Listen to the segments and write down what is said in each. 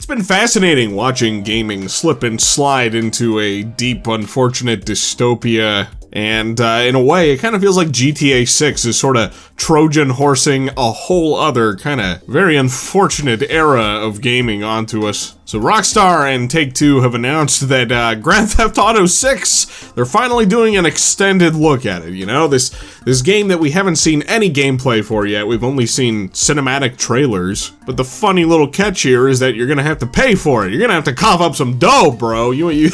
been fascinating watching gaming slip and slide into a deep, unfortunate dystopia. And in a way, it kind of feels like GTA 6 is sort of Trojan horsing a whole other kind of very unfortunate era of gaming onto us. So Rockstar and Take-Two have announced that Grand Theft Auto 6, they're finally doing an extended look at it, you know? This game that we haven't seen any gameplay for yet, we've only seen cinematic trailers. But the funny little catch here is that you're gonna have to pay for it. You're gonna have to cough up some dough, bro. You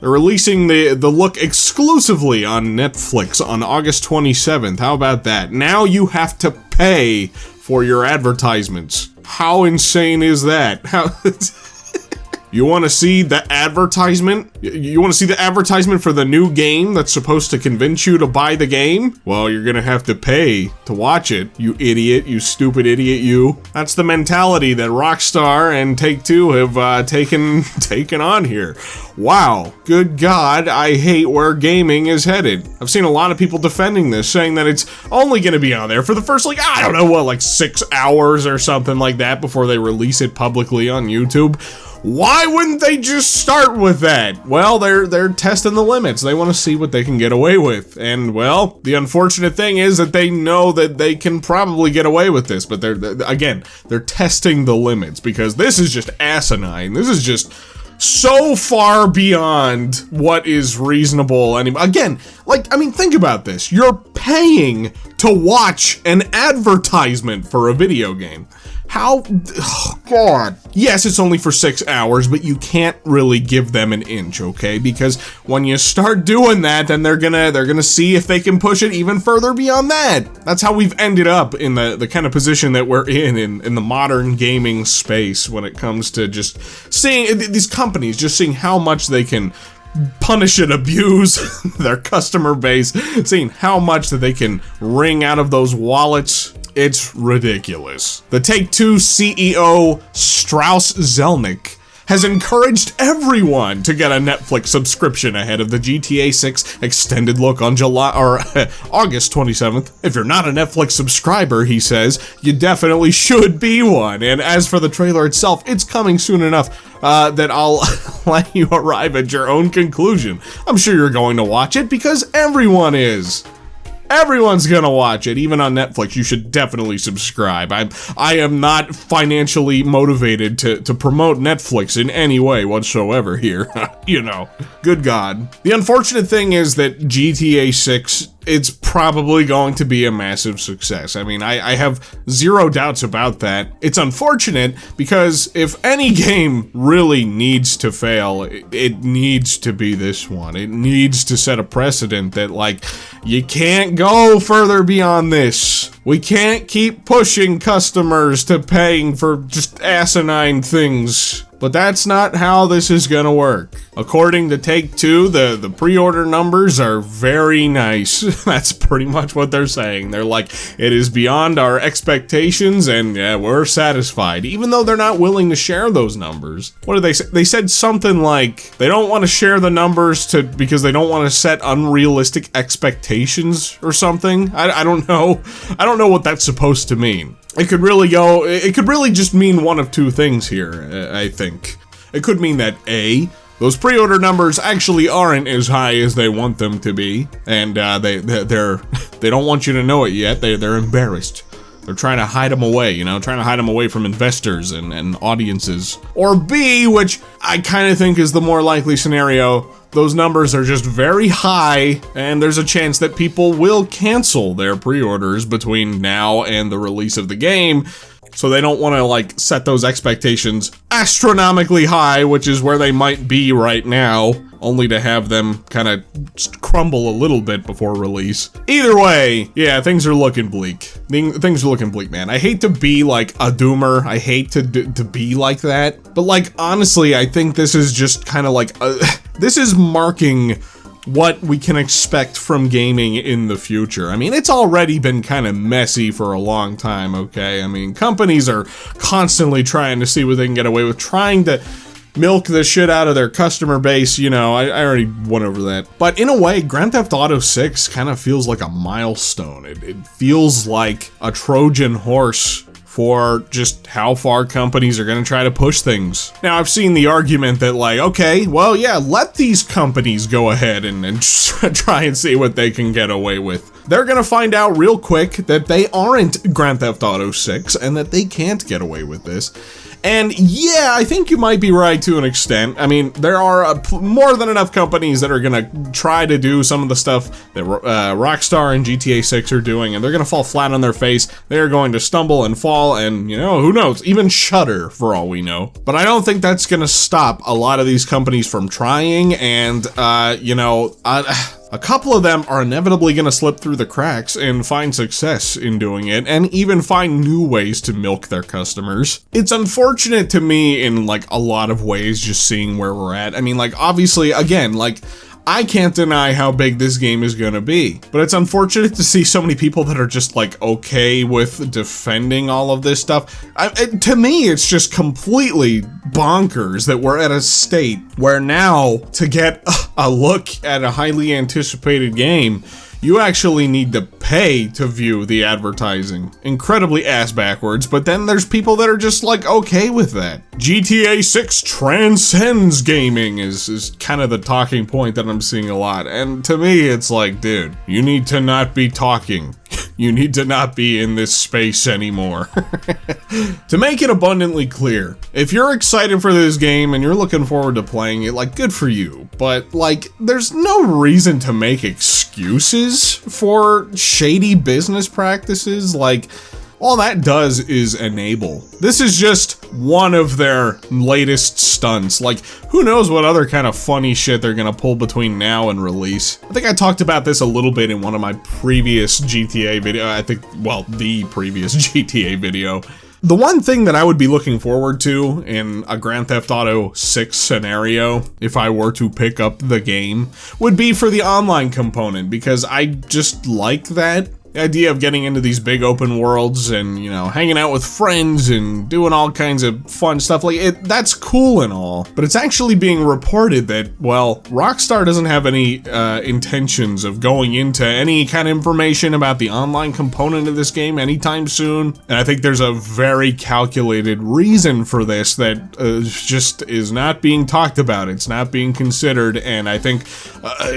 They're releasing the look exclusively on Netflix on August 27th. How about that? Now you have to pay for your advertisements. How insane is that? You want to see the advertisement? You want to see the advertisement for the new game that's supposed to convince you to buy the game? Well, you're gonna have to pay to watch it, you idiot, you stupid idiot, you. That's the mentality that Rockstar and Take-Two have taken on here. Wow, good God, I hate where gaming is headed. I've seen a lot of people defending this, saying that it's only gonna be on there for the first, I don't know what, 6 hours or something like that before they release it publicly on YouTube. Why wouldn't they just start with that? Well, they're testing the limits. They want to see what they can get away with. And, well, the unfortunate thing is that they know that they can probably get away with this, but they're testing the limits because this is just asinine. This is just so far beyond what is reasonable. Again, think about this. You're paying to watch an advertisement for a video game. How? Oh, God. Yes, it's only for 6 hours, but you can't really give them an inch, okay? Because when you start doing that, then they're gonna see if they can push it even further beyond that. That's how we've ended up in the kind of position that we're in the modern gaming space when it comes to just seeing these companies, just seeing how much they can punish and abuse their customer base, seeing how much that they can wring out of those wallets. It's ridiculous. The Take-Two CEO, Strauss Zelnick, has encouraged everyone to get a Netflix subscription ahead of the GTA 6 extended look on August 27th. If you're not a Netflix subscriber, he says, you definitely should be one. And as for the trailer itself, it's coming soon enough that I'll let you arrive at your own conclusion. I'm sure you're going to watch it because everyone is. Everyone's gonna watch it, even on Netflix. You should definitely subscribe. I am not financially motivated to promote Netflix in any way whatsoever here. You know, good God. The unfortunate thing is that GTA 6, it's probably going to be a massive success. I have zero doubts about that. It's unfortunate because if any game really needs to fail, it needs to be this one. It needs to set a precedent that, you can't go further beyond this. We can't keep pushing customers to paying for just asinine things. But that's not how this is gonna work. According to Take-Two, the pre-order numbers are very nice. That's pretty much what they're saying. They're like, it is beyond our expectations and yeah, we're satisfied. Even though they're not willing to share those numbers. What did they say? They said something like, they don't want to share the numbers because they don't want to set unrealistic expectations or something. I don't know. I don't know what that's supposed to mean. It could really just mean one of two things here, I think. It could mean that A, those pre-order numbers actually aren't as high as they want them to be, and they don't want you to know it yet. They're embarrassed. They're trying to hide them away, trying to hide them away from investors and audiences. Or B, which I kind of think is the more likely scenario, those numbers are just very high, and there's a chance that people will cancel their pre-orders between now and the release of the game, so they don't want to, set those expectations astronomically high, which is where they might be right now, only to have them kind of crumble a little bit before release. Either way, yeah, things are looking bleak. Things are looking bleak, man. I hate to be, a doomer. I hate to be like that. But, honestly, I think this is just kind of this is marking what we can expect from gaming in the future. It's already been kind of messy for a long time, okay? Companies are constantly trying to see what they can get away with, trying to milk the shit out of their customer base, I already went over that. But in a way, Grand Theft Auto 6 kind of feels like a milestone. It feels like a Trojan horse for just how far companies are going to try to push things. Now, I've seen the argument that like, okay, well, yeah, let these companies go ahead and try and see what they can get away with. They're going to find out real quick that they aren't Grand Theft Auto 6 and that they can't get away with this. And yeah, I think you might be right to an extent. I mean, there are more than enough companies that are gonna try to do some of the stuff that Rockstar and GTA 6 are doing, and they're gonna fall flat on their face. They're going to stumble and fall, and, you know, who knows, even shudder for all we know. But I don't think that's gonna stop a lot of these companies from trying, and, you know, a couple of them are inevitably going to slip through the cracks and find success in doing it, and even find new ways to milk their customers. It's unfortunate to me in, like, a lot of ways, just seeing where we're at. I mean, like, obviously, again, like, I can't deny how big this game is gonna be, but it's unfortunate to see so many people that are just like okay with defending all of this stuff. To me, it's just completely bonkers that we're at a state where now to get a look at a highly anticipated game, you actually need to pay to view the advertising. Incredibly ass backwards, but then there's people that are just like okay with that. GTA 6 transcends gaming is kind of the talking point that I'm seeing a lot. And to me, it's like, dude, you need to not be talking. You need to not be in this space anymore. To make it abundantly clear, if you're excited for this game and you're looking forward to playing it, like, good for you. But, like, there's no reason to make excuses for shady business practices. Like, all that does is enable. This is just one of their latest stunts. Like, who knows what other kind of funny shit they're gonna pull between now and release. I think I talked about this a little bit in one of my previous GTA video. The previous GTA video. The one thing that I would be looking forward to in a Grand Theft Auto 6 scenario, if I were to pick up the game, would be for the online component, because I just like that. The idea of getting into these big open worlds and, you know, hanging out with friends and doing all kinds of fun stuff, like, that's cool and all, but it's actually being reported that, well, Rockstar doesn't have any intentions of going into any kind of information about the online component of this game anytime soon, and I think there's a very calculated reason for this that just is not being talked about. It's not being considered, and I think,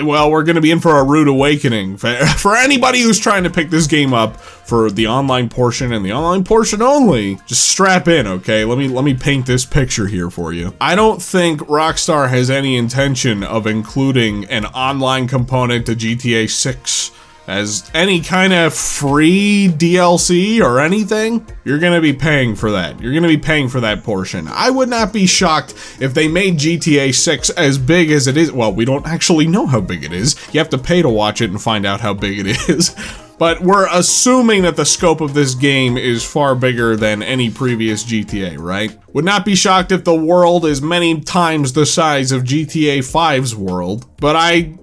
well, we're gonna be in for a rude awakening. For anybody who's trying to pick this game up for the online portion and the online portion only, just strap in, okay? Let me paint this picture here for you. I don't think Rockstar has any intention of including an online component to GTA 6 as any kind of free DLC or anything. You're gonna be paying for that. You're gonna be paying for that portion. I would not be shocked if they made GTA 6 as big as it is. Well, we don't actually know how big it is. You have to pay to watch it and find out how big it is. But we're assuming that the scope of this game is far bigger than any previous GTA, right? Would not be shocked if the world is many times the size of GTA 5's world, but I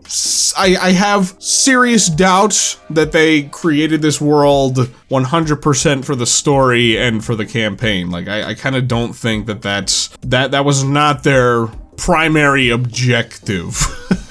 have serious doubts that they created this world 100% for the story and for the campaign. Like, I kind of don't think that was not their primary objective.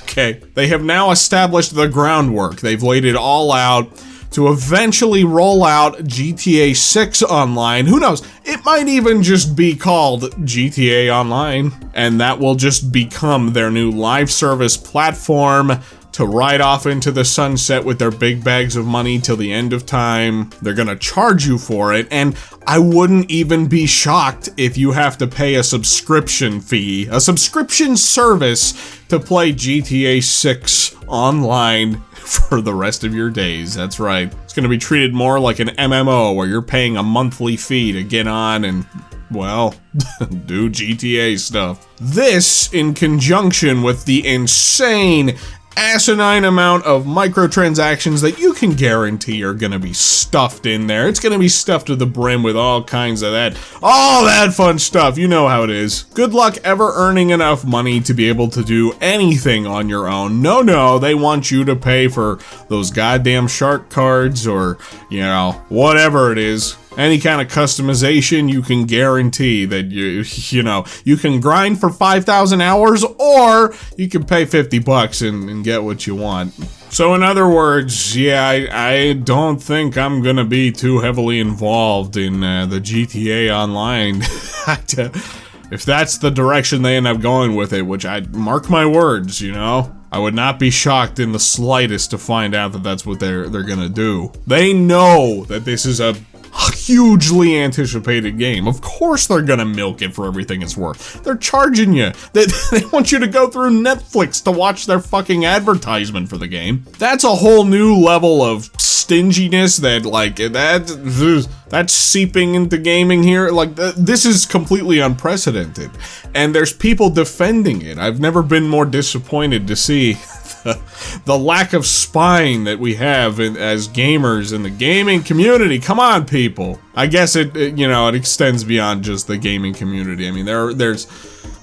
Okay, they have now established the groundwork. They've laid it all out to eventually roll out GTA 6 Online. Who knows? It might even just be called GTA Online, and that will just become their new live service platform to ride off into the sunset with their big bags of money till the end of time. They're gonna charge you for it, and I wouldn't even be shocked if you have to pay a subscription fee, a subscription service to play GTA 6 Online for the rest of your days. That's right. It's gonna be treated more like an MMO where you're paying a monthly fee to get on and, well, do GTA stuff. This, in conjunction with the insane, asinine amount of microtransactions that you can guarantee are gonna be stuffed in there. It's gonna be stuffed to the brim with all kinds of all that fun stuff. You know how it is. Good luck ever earning enough money to be able to do anything on your own. No, they want you to pay for those goddamn shark cards or, you know, whatever it is. Any kind of customization, you can guarantee that you can grind for 5,000 hours, or you can pay $50 and get what you want. So in other words, yeah, I don't think I'm gonna be too heavily involved in the GTA Online. If that's the direction they end up going with it, which I mark my words, I would not be shocked in the slightest to find out that that's what they're gonna do. They know that this is a hugely anticipated game. Of course they're gonna milk it for everything it's worth. They're charging you. They want you to go through Netflix to watch their fucking advertisement for the game. That's a whole new level of stinginess that's seeping into gaming here. This is completely unprecedented. And there's people defending it. I've never been more disappointed to see the lack of spine that we have as gamers in the gaming community. Come on, people. I guess it extends beyond just the gaming community. I mean, there's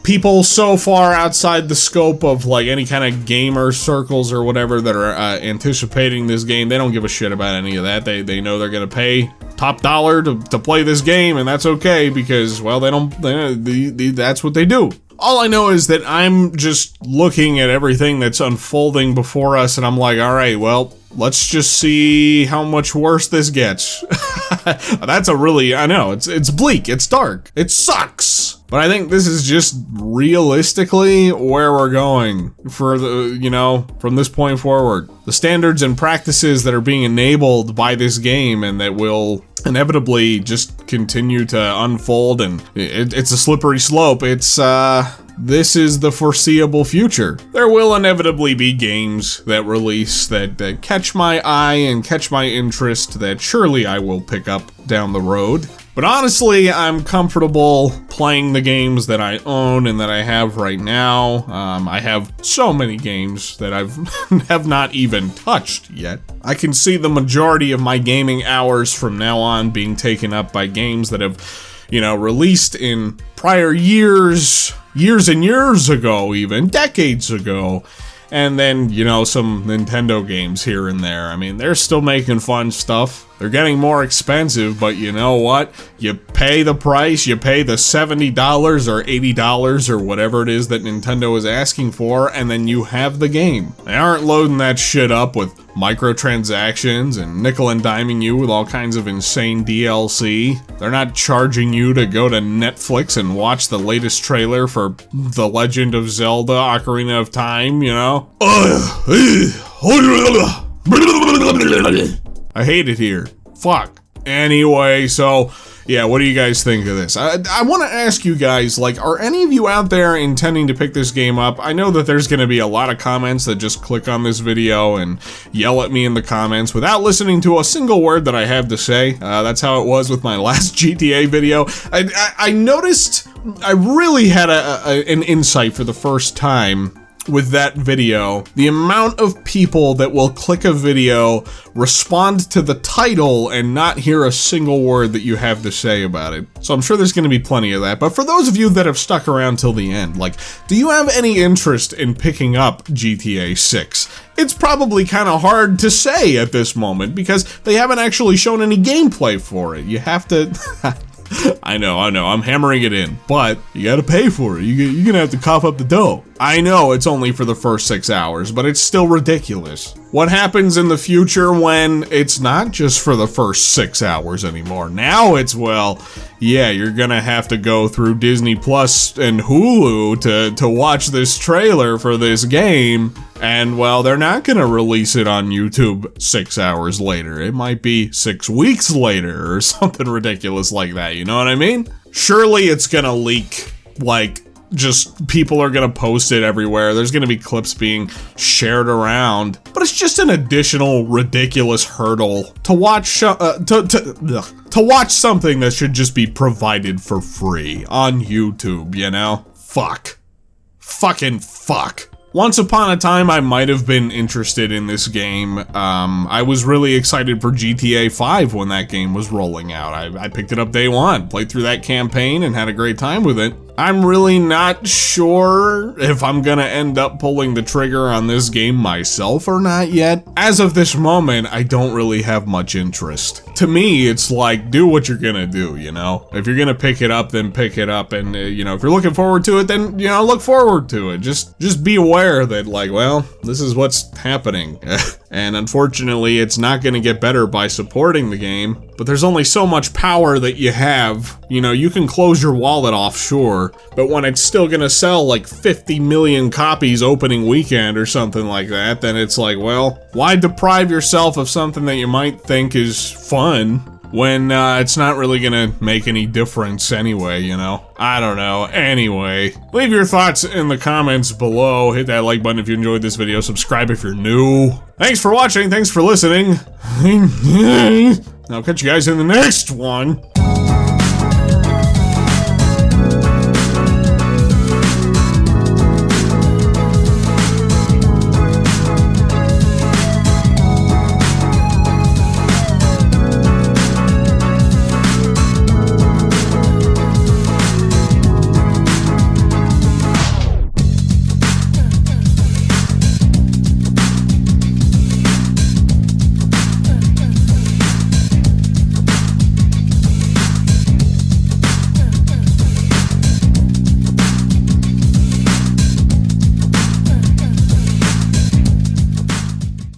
people so far outside the scope of any kind of gamer circles or whatever that are anticipating this game. They don't give a shit about any of that. They know they're gonna pay top dollar to play this game, and that's okay because, well, that's what they do. All I know is that I'm just looking at everything that's unfolding before us, and I'm like, all right, well, let's just see how much worse this gets. I know, it's bleak, it's dark, it sucks. But I think this is just realistically where we're going for from this point forward. The standards and practices that are being enabled by this game and that will inevitably just continue to unfold, and it's a slippery slope. This is the foreseeable future. There will inevitably be games that release that catch my eye and catch my interest that surely I will pick up down the road. But honestly, I'm comfortable playing the games that I own and that I have right now. I have so many games that have not even touched yet. I can see the majority of my gaming hours from now on being taken up by games that have, released in prior years and years ago, even decades ago. And then, some Nintendo games here and there. I mean, they're still making fun stuff. They're getting more expensive, but you know what? You pay the price, you pay the $70 or $80 or whatever it is that Nintendo is asking for, and then you have the game. They aren't loading that shit up with microtransactions and nickel and diming you with all kinds of insane DLC. They're not charging you to go to Netflix and watch the latest trailer for The Legend of Zelda Ocarina of Time, I hate it here. Fuck. Anyway, so, yeah, what do you guys think of this? I want to ask you guys, are any of you out there intending to pick this game up? I know that there's going to be a lot of comments that just click on this video and yell at me in the comments without listening to a single word that I have to say. That's how it was with my last GTA video. I noticed I really had an insight for the first time with that video. The amount of people that will click a video, respond to the title, and not hear a single word that you have to say about it. So I'm sure there's going to be plenty of that. But for those of you that have stuck around till the end, do you have any interest in picking up GTA 6? It's probably kind of hard to say at this moment because they haven't actually shown any gameplay for it. You have to... I know, I'm hammering it in, but you gotta pay for it. You're gonna have to cough up the dough. I know it's only for the first 6 hours, but it's still ridiculous. What happens in the future when it's not just for the first 6 hours anymore? Now it's, you're gonna have to go through Disney Plus and Hulu to watch this trailer for this game, and they're not gonna release it on YouTube 6 hours later. It might be 6 weeks later or something ridiculous like that, you know what I mean? Surely it's gonna leak, just people are gonna post it everywhere. There's gonna be clips being shared around, but it's just an additional ridiculous hurdle to watch to watch something that should just be provided for free on YouTube. Fuck. Fucking fuck. Once upon a time, I might have been interested in this game. I was really excited for GTA 5 when that game was rolling out. I picked it up day one, played through that campaign, and had a great time with it. I'm really not sure if I'm gonna end up pulling the trigger on this game myself or not yet. As of this moment, I don't really have much interest. To me, it's like, do what you're gonna do, you know? If you're gonna pick it up, then pick it up, and, you know, if you're looking forward to it, then, you know, look forward to it. Just be aware that, like, well, this is what's happening. And unfortunately, it's not gonna get better by supporting the game, but there's only so much power that you have. You know, you can close your wallet off, sure, but when it's still gonna sell like 50 million copies opening weekend or something like that, then it's like, well, why deprive yourself of something that you might think is fun when it's not really gonna make any difference anyway, you know? I don't know. Anyway, leave your thoughts in the comments below. Hit that like button if you enjoyed this video. Subscribe if you're new. Thanks for watching. Thanks for listening. I'll catch you guys in the next one.